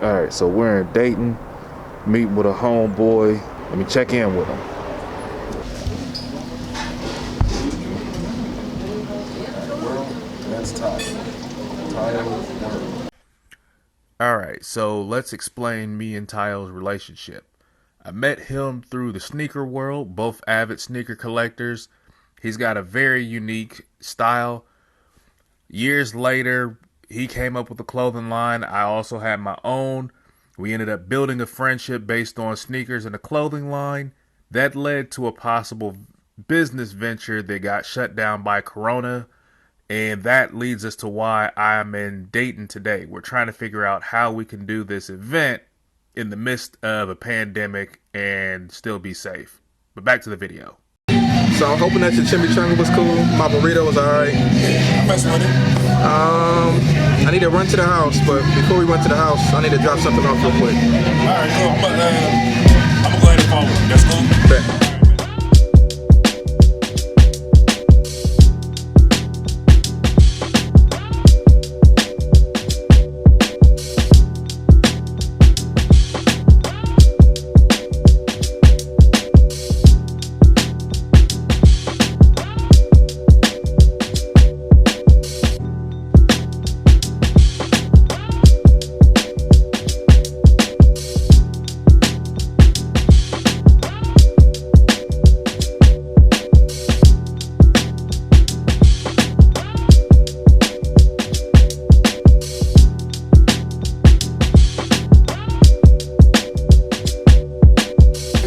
Alright, so we're in Dayton, meeting with a homeboy. Let me check in with him. That's Tyler. Alright, so let's explain me and Tyle's relationship. I met him through the sneaker world, both avid sneaker collectors. He's got a very unique style. Years later, he came up with a clothing line. I also had my own. We ended up building a friendship based on sneakers and a clothing line. That led to a possible business venture that got shut down by Corona. And that leads us to why I'm in Dayton today. We're trying to figure out how we can do this event in the midst of a pandemic and still be safe. But back to the video. So I'm hoping that your chimichanga was cool. My burrito was alright. I'm messing with it. I need to run to the house, but before we run to the house, I need to drop something off real quick. Alright, cool. I'm gonna go ahead and follow. That's cool. Bet.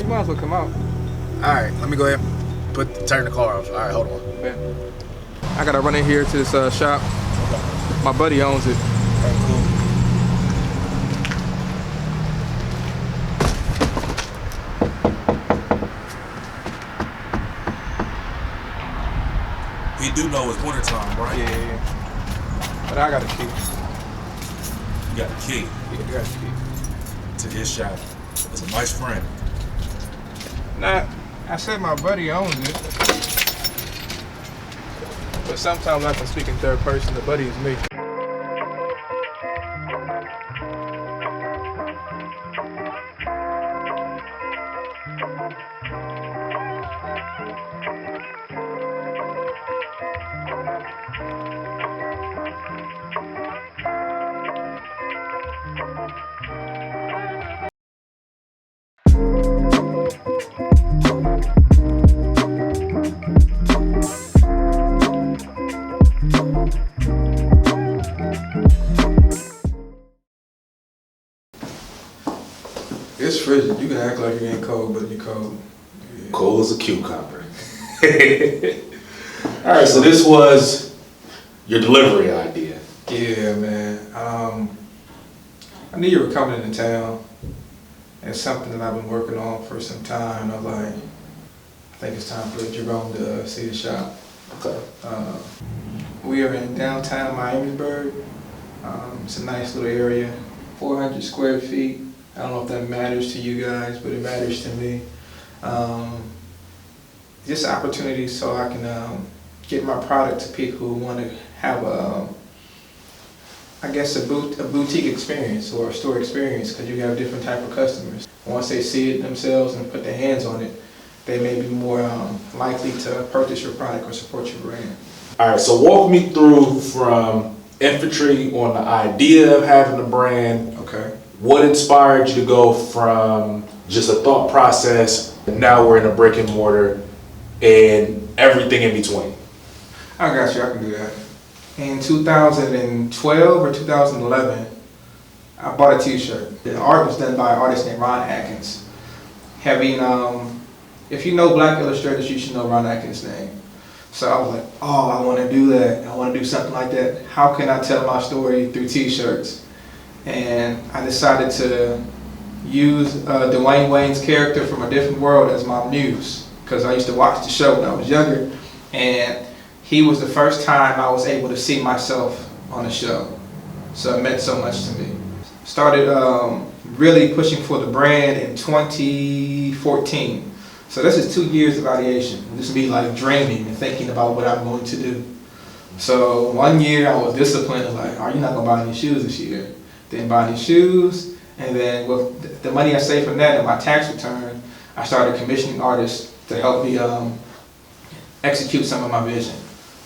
Might as well come out. Alright, let me go ahead and turn the car off. Alright, hold on. Bet. I gotta run in here to this shop. My buddy owns it. Alright, cool. We do know it's wintertime, right? Yeah. But I got a key. You got the key Yeah, I got a key. to his shop. It's a nice friend. Nah, I said my buddy owns it. But sometimes I can speak in third person. The buddy is me. It's frigid. You can act like you ain't cold, but you're cold. Yeah. Cold as a cucumber. Alright, so this was your delivery idea. Yeah, man. I knew you were coming into town. It's something that I've been working on for some time. I was like, I think it's time for Jerome to see the shop. Okay. We are in downtown Miamisburg. It's a nice little area, 400 square feet. I don't know if that matters to you guys, but it matters to me. Just opportunities so I can get my product to people who want to have I guess a boutique experience or a store experience, because you have different type of customers. Once they see it themselves and put their hands on it, they may be more likely to purchase your product or support your brand. All right, so walk me through from infantry on the idea of having a brand. Okay. What inspired you to go from just a thought process, and now we're in a brick and mortar, and everything in between? I got you, I can do that. In 2012 or 2011, I bought a t-shirt. The art was done by an artist named Ron Atkins. If you know black illustrators, you should know Ron Atkins' name. So I was like, oh, I want to do that. I want to do something like that. How can I tell my story through t-shirts? And I decided to use Dwayne Wayne's character from A Different World as my muse, because I used to watch the show when I was younger, and he was the first time I was able to see myself on the show. So it meant so much to me. Started really pushing for the brand in 2014. So this is 2 years of ideation. This is me like dreaming and thinking about what I'm going to do. So 1 year I was disciplined, like, are you not gonna buy any shoes this year? Didn't buy any shoes. And then with the money I saved from that and my tax return, I started commissioning artists to help me execute some of my vision.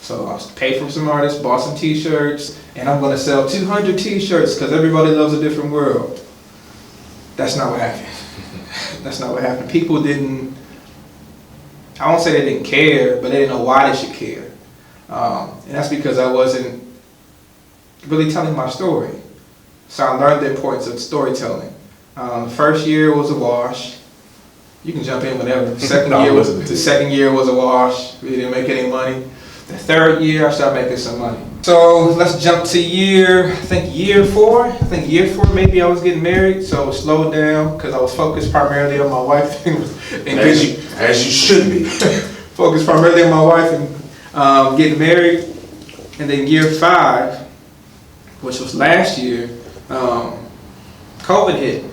So I paid for some artists, bought some t-shirts, and I'm gonna sell 200 t-shirts because everybody loves a different world. That's not what happened. That's not what happened. People didn't, I won't say they didn't care, but they didn't know why they should care. And that's because I wasn't really telling my story. So I learned the importance of storytelling. First year was a wash. You can jump in whenever. The second year was a wash. We didn't make any money. The third year, I started making some money. So let's jump to year 4. I think year 4, maybe I was getting married, so it slowed down because I was focused primarily on my wife. As you should be. Focused primarily on my wife and getting married. And then year 5, which was last year, COVID hit.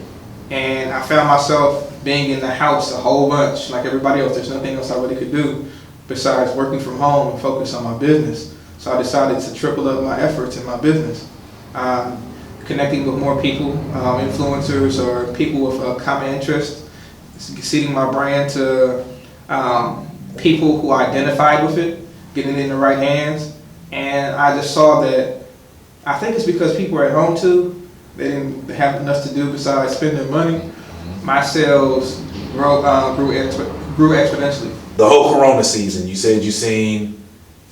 And I found myself being in the house a whole bunch, like everybody else. There's nothing else I really could do besides working from home and focus on my business. So I decided to triple up my efforts in my business. Connecting with more people, influencers or people with common interest, seeding my brand to people who identified with it, getting it in the right hands. And I just saw that, I think it's because people were at home too. They didn't have enough to do besides spending money. My sales grew exponentially. The whole Corona season, you said you've seen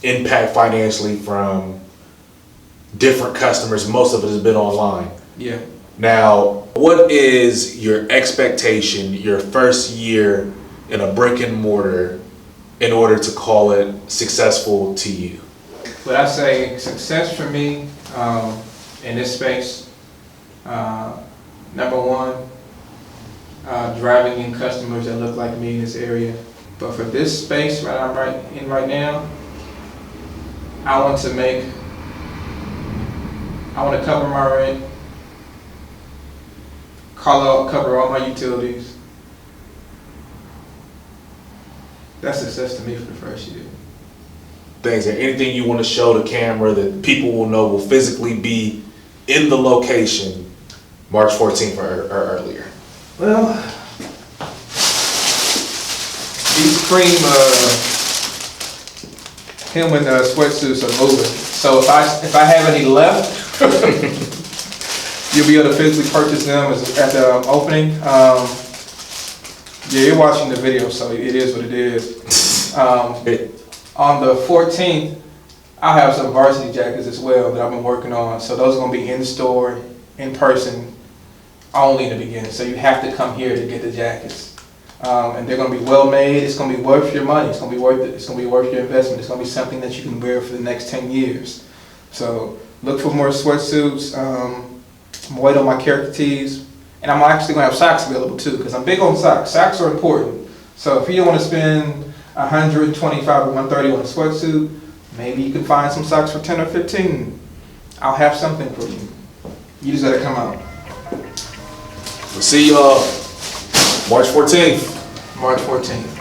impact financially from different customers. Most of it has been online. Yeah. Now, what is your expectation your first year in a brick and mortar in order to call it successful to you? But I say success for me in this space, number one, driving in customers that look like me in this area. But for this space that I'm right now, I want to cover my rent, cover all my utilities. That's success to me for the first year. Things, and anything you want to show the camera that people will know will physically be in the location March 14th or earlier? Well, these cream human sweatsuits are moving. So if I have any left, you'll be able to physically purchase them at the opening. Yeah, you're watching the video, so it is what it is. On the 14th, I'll have some varsity jackets as well that I've been working on. So those are going to be in store, in person, only in the beginning. So you have to come here to get the jackets. And they're going to be well made. It's going to be worth your money. It's going to be worth it. It's going to be worth your investment. It's going to be something that you can wear for the next 10 years. So look for more sweatsuits. I'm waiting on my character tees. And I'm actually going to have socks available too, because I'm big on socks. Socks are important. So if you don't want to spend $125 or $130 on a sweatsuit, maybe you can find some socks for 10 or 15. I'll have something for you. You just gotta come out. We'll see y'all March 14th. March 14th.